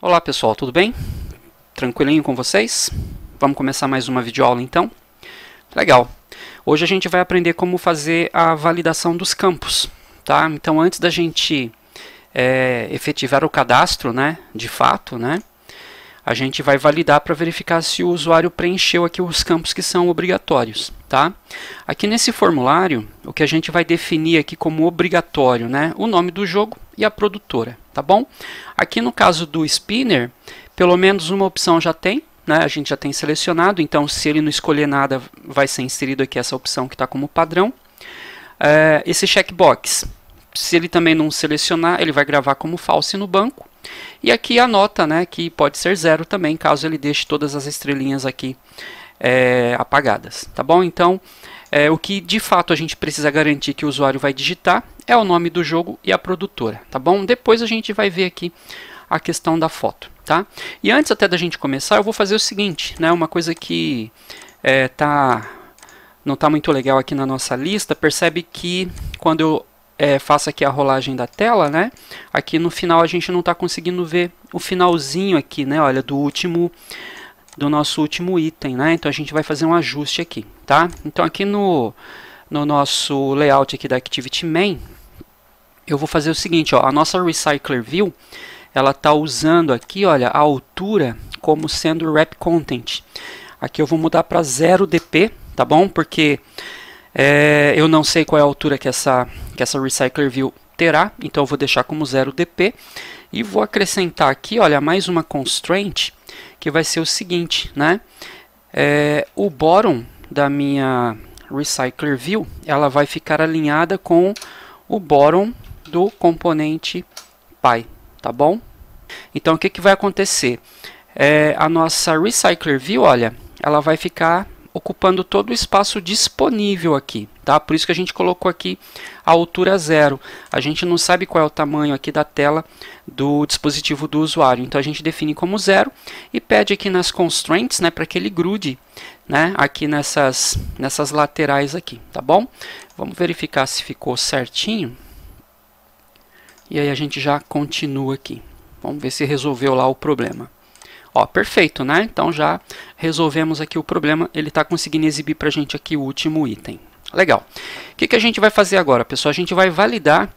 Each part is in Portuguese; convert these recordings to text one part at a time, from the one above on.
Olá pessoal, tudo bem? Tranquilinho com vocês? Vamos começar mais uma videoaula então? Legal! Hoje a gente vai aprender como fazer a validação dos campos, tá? Então antes da gente efetivar o cadastro, né, de fato, né, a gente vai validar para verificar se o usuário preencheu aqui os campos que são obrigatórios, tá? Aqui nesse formulário, o que a gente vai definir aqui como obrigatório, né, o nome do jogo e a produtora, tá bom? Aqui no caso do spinner, pelo menos uma opção já tem, né? A gente já tem selecionado, então se ele não escolher nada, vai ser inserido aqui essa opção que está como padrão. Esse checkbox, se ele também não selecionar, ele vai gravar como false no banco. E aqui a nota, né, que pode ser 0 também, caso ele deixe todas as estrelinhas aqui apagadas, tá bom? Então, o que de fato a gente precisa garantir que o usuário vai digitar é o nome do jogo e a produtora, tá bom? Depois a gente vai ver aqui a questão da foto, tá? E antes até da gente começar, eu vou fazer o seguinte, né? Uma coisa que não está muito legal aqui na nossa lista. Percebe que quando eu faço aqui a rolagem da tela, né? Aqui no final a gente não está conseguindo ver o finalzinho aqui, né? Olha, do nosso último item, né? Então a gente vai fazer um ajuste aqui, tá? Então aqui no nosso layout aqui da Activity Main, eu vou fazer o seguinte, ó, a nossa Recycler View, ela está usando aqui, olha, a altura como sendo Wrap Content. Aqui eu vou mudar para 0 dp, tá bom? Porque eu não sei qual é a altura que essa Recycler View terá, então eu vou deixar como 0 dp e vou acrescentar aqui, olha, mais uma constraint que vai ser o seguinte, né? O bottom da minha Recycler View, ela vai ficar alinhada com o bottom do componente Py, tá bom? Então o que vai acontecer? A nossa Recycler View, olha, ela vai ficar ocupando todo o espaço disponível aqui, tá? Por isso que a gente colocou aqui a altura 0. A gente não sabe qual é o tamanho aqui da tela do dispositivo do usuário, então a gente define como 0 e pede aqui nas constraints, né, para que ele grude, né, aqui nessas laterais aqui, tá bom? Vamos verificar se ficou certinho. E aí a gente já continua aqui. Vamos ver se resolveu lá o problema. Ó, perfeito, né? Então já resolvemos aqui o problema. Ele está conseguindo exibir para a gente aqui o último item. Legal. O que a gente vai fazer agora, pessoal? A gente vai validar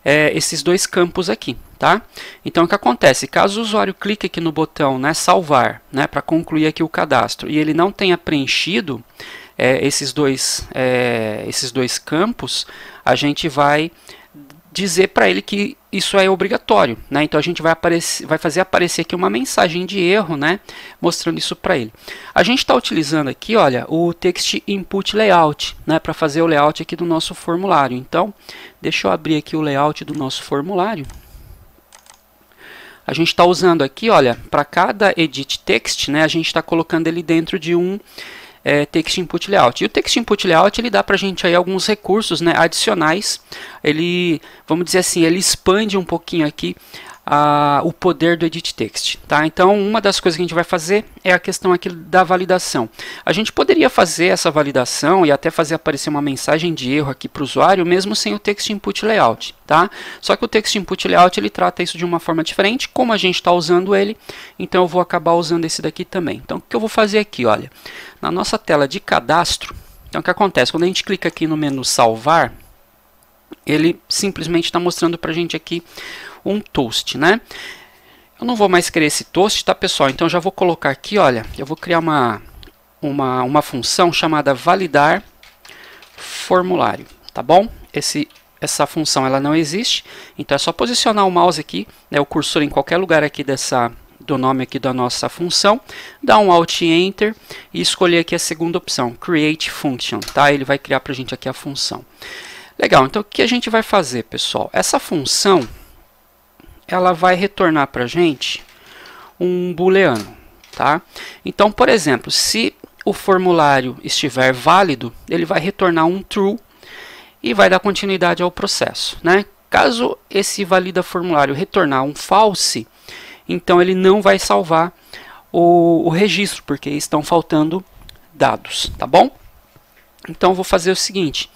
esses dois campos aqui, tá? Então o que acontece? Caso o usuário clique aqui no botão, né, salvar, né, para concluir aqui o cadastro, e ele não tenha preenchido esses dois campos, a gente vai dizer para ele que isso é obrigatório, né? Então a gente vai fazer aparecer aqui uma mensagem de erro, né, mostrando isso para ele. A gente está utilizando aqui, olha, o Text Input Layout, né, para fazer o layout aqui do nosso formulário. Então, deixa eu abrir aqui o layout do nosso formulário. A gente está usando aqui, olha, para cada Edit Text, né, a gente está colocando ele dentro de um Text Input Layout. E o Text Input Layout, ele dá para a gente aí alguns recursos, né, adicionais. Ele, vamos dizer assim, ele expande um pouquinho aqui o poder do Edit Text, tá? Então, uma das coisas que a gente vai fazer é a questão aqui da validação. A gente poderia fazer essa validação e até fazer aparecer uma mensagem de erro aqui para o usuário, mesmo sem o Text Input Layout, tá? Só que o Text Input Layout, ele trata isso de uma forma diferente, como a gente está usando ele, então eu vou acabar usando esse daqui também. Então, o que eu vou fazer aqui, olha, na nossa tela de cadastro, então o que acontece? Quando a gente clica aqui no menu salvar, ele simplesmente está mostrando para a gente aqui um toast, né? Eu não vou mais querer esse toast, tá, pessoal? Então já vou colocar aqui, olha, eu vou criar uma função chamada validar formulário, tá bom? Essa função ela não existe, então é só posicionar o mouse aqui, né, o cursor em qualquer lugar aqui do nome aqui da nossa função, dar um Alt Enter e escolher aqui a segunda opção, Create Function, tá? Ele vai criar para a gente aqui a função. Legal, então o que a gente vai fazer, pessoal? Essa função, ela vai retornar para a gente um booleano, tá? Então, por exemplo, se o formulário estiver válido, ele vai retornar um true e vai dar continuidade ao processo, né? Caso esse valida formulário retornar um false, então ele não vai salvar o registro, porque estão faltando dados, tá bom? Então, eu vou fazer o seguinte,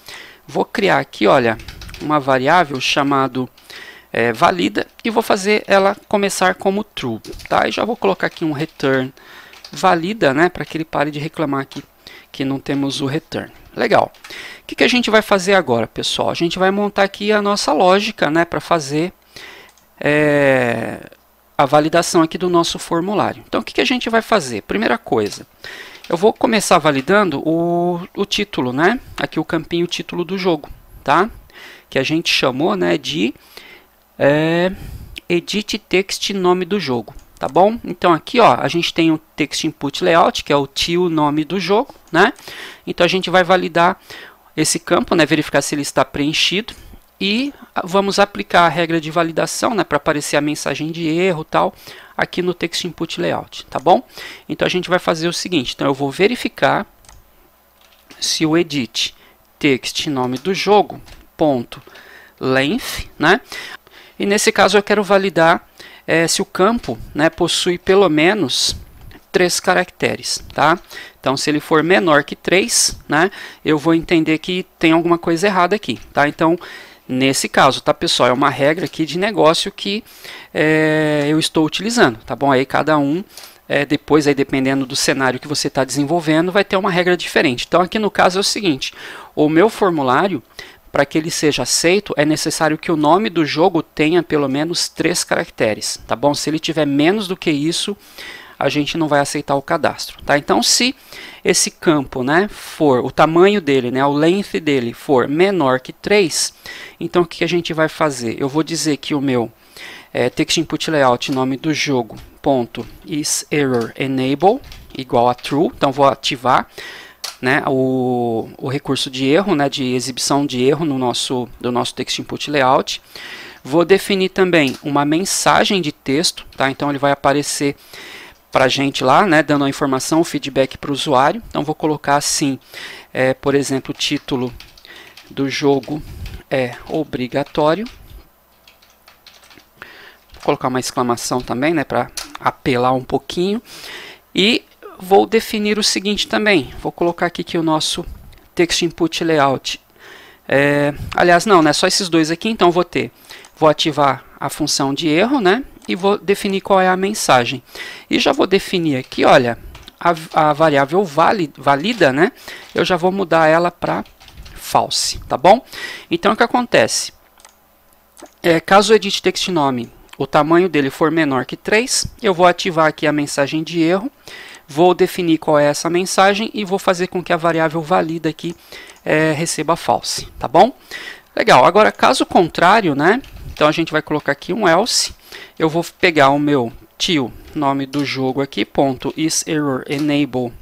vou criar aqui, olha, uma variável chamada válida e vou fazer ela começar como true, tá? E já vou colocar aqui um return válida, né, para que ele pare de reclamar aqui que não temos o return. Legal. O que a gente vai fazer agora, pessoal? A gente vai montar aqui a nossa lógica, né, para fazer a validação aqui do nosso formulário. Então, o que a gente vai fazer? Primeira coisa, eu vou começar validando o título, né? Aqui o campinho título do jogo, tá? Que a gente chamou, né, de edit text nome do jogo, tá bom? Então aqui, ó, a gente tem o text input layout, que é o tio nome do jogo, né? Então a gente vai validar esse campo, né, verificar se ele está preenchido e vamos aplicar a regra de validação, né, para aparecer a mensagem de erro, tal, aqui no text input layout, tá bom? Então a gente vai fazer o seguinte, então eu vou verificar se o edit text nome do jogo ponto length, né? E nesse caso eu quero validar se o campo, né, possui pelo menos 3 caracteres, tá? Então se ele for menor que 3, né, eu vou entender que tem alguma coisa errada aqui, tá? Então nesse caso, tá, pessoal, é uma regra aqui de negócio que eu estou utilizando, tá bom? Aí cada um depois, aí, dependendo do cenário que você está desenvolvendo, vai ter uma regra diferente. Então aqui no caso é o seguinte, o meu formulário, para que ele seja aceito, é necessário que o nome do jogo tenha pelo menos 3 caracteres, tá bom? Se ele tiver menos do que isso, a gente não vai aceitar o cadastro, tá? Então, se esse campo, né, for, o tamanho dele, né, o length dele for menor que 3, então o que a gente vai fazer? Eu vou dizer que o meu text input layout, nome do jogo, ponto, is error enable, igual a true, então vou ativar, né, o recurso de erro, né, de exibição de erro do nosso text input layout. Vou definir também uma mensagem de texto, tá? Então ele vai aparecer para a gente lá, né, dando a informação, o feedback para o usuário. Então vou colocar assim, por exemplo, o título do jogo é obrigatório. Vou colocar uma exclamação também, né, para apelar um pouquinho. E vou definir o seguinte também, vou colocar aqui que o nosso text input layout, aliás não, né, só esses dois aqui, então vou ativar a função de erro, né, e vou definir qual é a mensagem. E já vou definir aqui, olha, a variável valida, né, eu já vou mudar ela para false, tá bom? Então o que acontece? Caso o edit text nome, o tamanho dele for menor que 3, eu vou ativar aqui a mensagem de erro, vou definir qual é essa mensagem e vou fazer com que a variável valida aqui receba false, tá bom? Legal, agora caso contrário, né? Então a gente vai colocar aqui um else, eu vou pegar o meu tio, nome do jogo aqui, ponto is error enable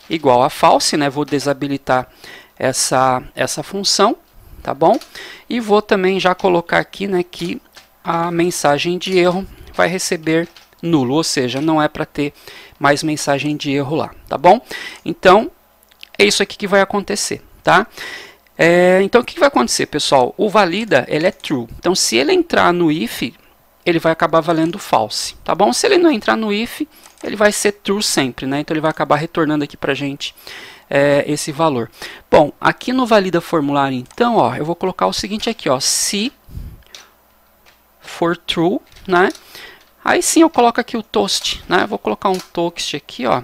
igual a false, né? Vou desabilitar essa função, tá bom? E vou também já colocar aqui, né, que a mensagem de erro vai receber nulo, ou seja, não é para ter mais mensagem de erro lá, tá bom? Então, é isso aqui que vai acontecer, tá? Então, o que vai acontecer, pessoal? O valida, ele é true. Então, se ele entrar no if, ele vai acabar valendo false, tá bom? Se ele não entrar no if, ele vai ser true sempre, né? Então, ele vai acabar retornando aqui pra gente esse valor. Bom, aqui no valida formulário, então, ó, eu vou colocar o seguinte aqui, ó, se for true, né? Aí sim eu coloco aqui o toast, né? Vou colocar um toast aqui, ó.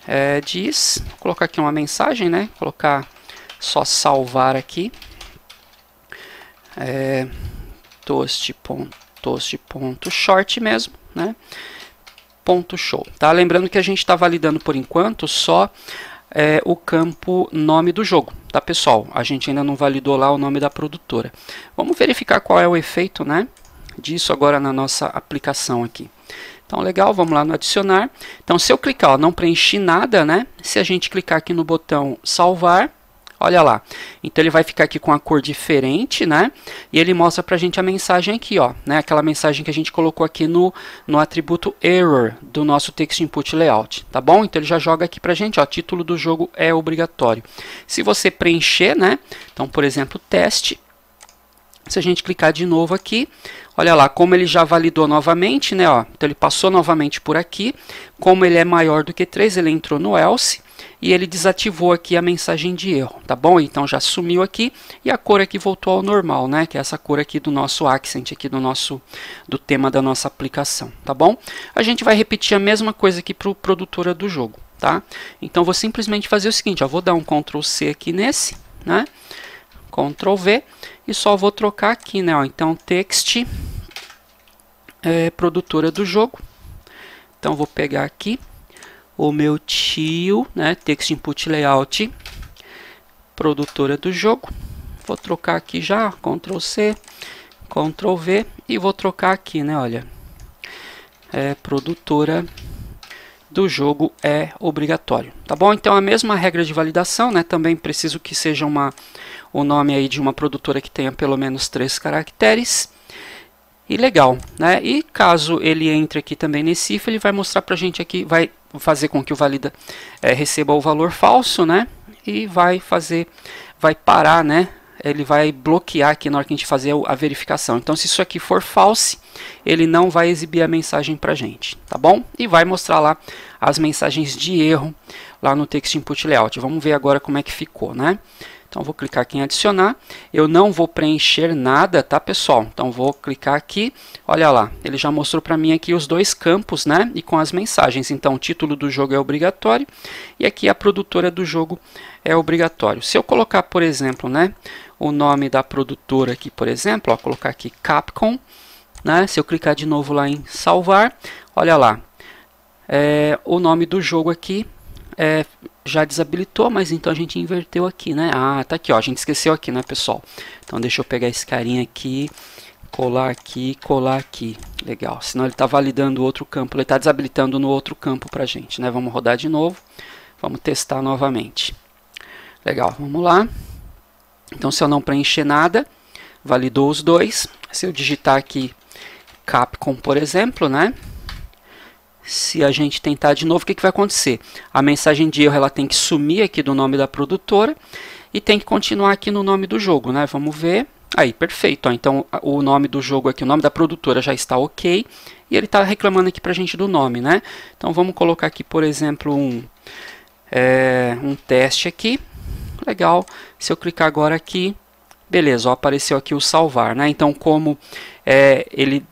Vou colocar aqui uma mensagem, né? Colocar só salvar aqui. Toast.short mesmo, né? Ponto show, tá? Lembrando que a gente está validando por enquanto só o campo nome do jogo, tá, pessoal? A gente ainda não validou lá o nome da produtora. Vamos verificar qual é o efeito, né, disso agora na nossa aplicação aqui. Então, legal, vamos lá no adicionar. Então, se eu clicar, ó, não preenchi nada, né? Se a gente clicar aqui no botão salvar, olha lá. Então, ele vai ficar aqui com a cor diferente, né? E ele mostra pra gente a mensagem aqui, ó, né? Aquela mensagem que a gente colocou aqui no atributo error do nosso text input layout, tá bom? Então, ele já joga aqui pra gente, ó, título do jogo é obrigatório. Se você preencher, né? Então, por exemplo, teste. Se a gente clicar de novo aqui, olha lá, como ele já validou novamente, né? Ó, então ele passou novamente por aqui. Como ele é maior do que 3, ele entrou no else. e ele desativou aqui a mensagem de erro, tá bom? Então já sumiu aqui e a cor aqui voltou ao normal, né? Que é essa cor aqui do nosso accent, aqui do tema da nossa aplicação, tá bom? A gente vai repetir a mesma coisa aqui para o produtora do jogo, tá? Então vou simplesmente fazer o seguinte, ó, vou dar um Ctrl C aqui nesse, né? Ctrl V e só vou trocar aqui, né? Ó, então text produtora do jogo. Então vou pegar aqui o meu tio, né? Text input layout produtora do jogo. Vou trocar aqui já, Ctrl C, Ctrl V e vou trocar aqui, né? Olha, produtora do jogo é obrigatório, tá bom? Então a mesma regra de validação, né? Também preciso que seja o nome aí de uma produtora que tenha pelo menos 3 caracteres. E legal, né? E caso ele entre aqui também nesse if, ele vai mostrar pra gente aqui, vai fazer com que o valida receba o valor falso, né? E vai parar, né? Ele vai bloquear aqui na hora que a gente fazer a verificação. Então, se isso aqui for false, ele não vai exibir a mensagem pra gente, tá bom? E vai mostrar lá as mensagens de erro lá no Text Input Layout. Vamos ver agora como é que ficou, né? Então, vou clicar aqui em adicionar. Eu não vou preencher nada, tá, pessoal? Então, vou clicar aqui. Olha lá, ele já mostrou para mim aqui os 2 campos, né? E com as mensagens. Então, o título do jogo é obrigatório. E aqui a produtora do jogo é obrigatório. Se eu colocar, por exemplo, né? O nome da produtora aqui, por exemplo. Ó, colocar aqui Capcom. Né? Se eu clicar de novo lá em salvar. Olha lá. O nome do jogo aqui já desabilitou, mas então a gente inverteu aqui, né? Ah, tá aqui, ó, a gente esqueceu aqui, né, pessoal? Então deixa eu pegar esse carinha aqui, colar aqui, colar aqui. Legal, senão ele está validando o outro campo, ele está desabilitando no outro campo pra gente, né? Vamos rodar de novo, vamos testar novamente. Legal, vamos lá. Então se eu não preencher nada, validou os 2. Se eu digitar aqui Capcom, por exemplo, né? Se a gente tentar de novo, o que vai acontecer? A mensagem de erro ela tem que sumir aqui do nome da produtora e tem que continuar aqui no nome do jogo, né? Vamos ver. Aí, perfeito. Ó. Então, o nome do jogo aqui, o nome da produtora já está ok. E ele está reclamando aqui para a gente do nome, né? Então, vamos colocar aqui, por exemplo, um teste aqui. Legal. Se eu clicar agora aqui, beleza, ó, apareceu aqui o salvar, né? Então, como ele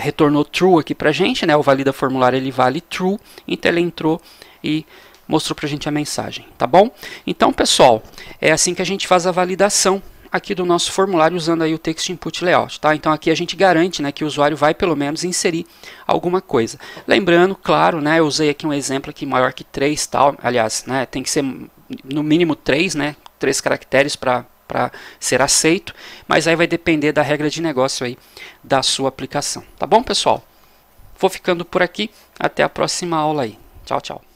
retornou true aqui pra gente, né? O valida formulário ele vale true, então ele entrou e mostrou pra gente a mensagem, tá bom? Então, pessoal, é assim que a gente faz a validação aqui do nosso formulário usando aí o Text Input Layout, tá? Então aqui a gente garante, né, que o usuário vai pelo menos inserir alguma coisa. Lembrando, claro, né, eu usei aqui um exemplo aqui maior que 3, tal, aliás, né, tem que ser no mínimo 3, né, 3 caracteres para ser aceito, mas aí vai depender da regra de negócio aí da sua aplicação. Tá bom, pessoal? Vou ficando por aqui. Até a próxima aula aí. Tchau, tchau.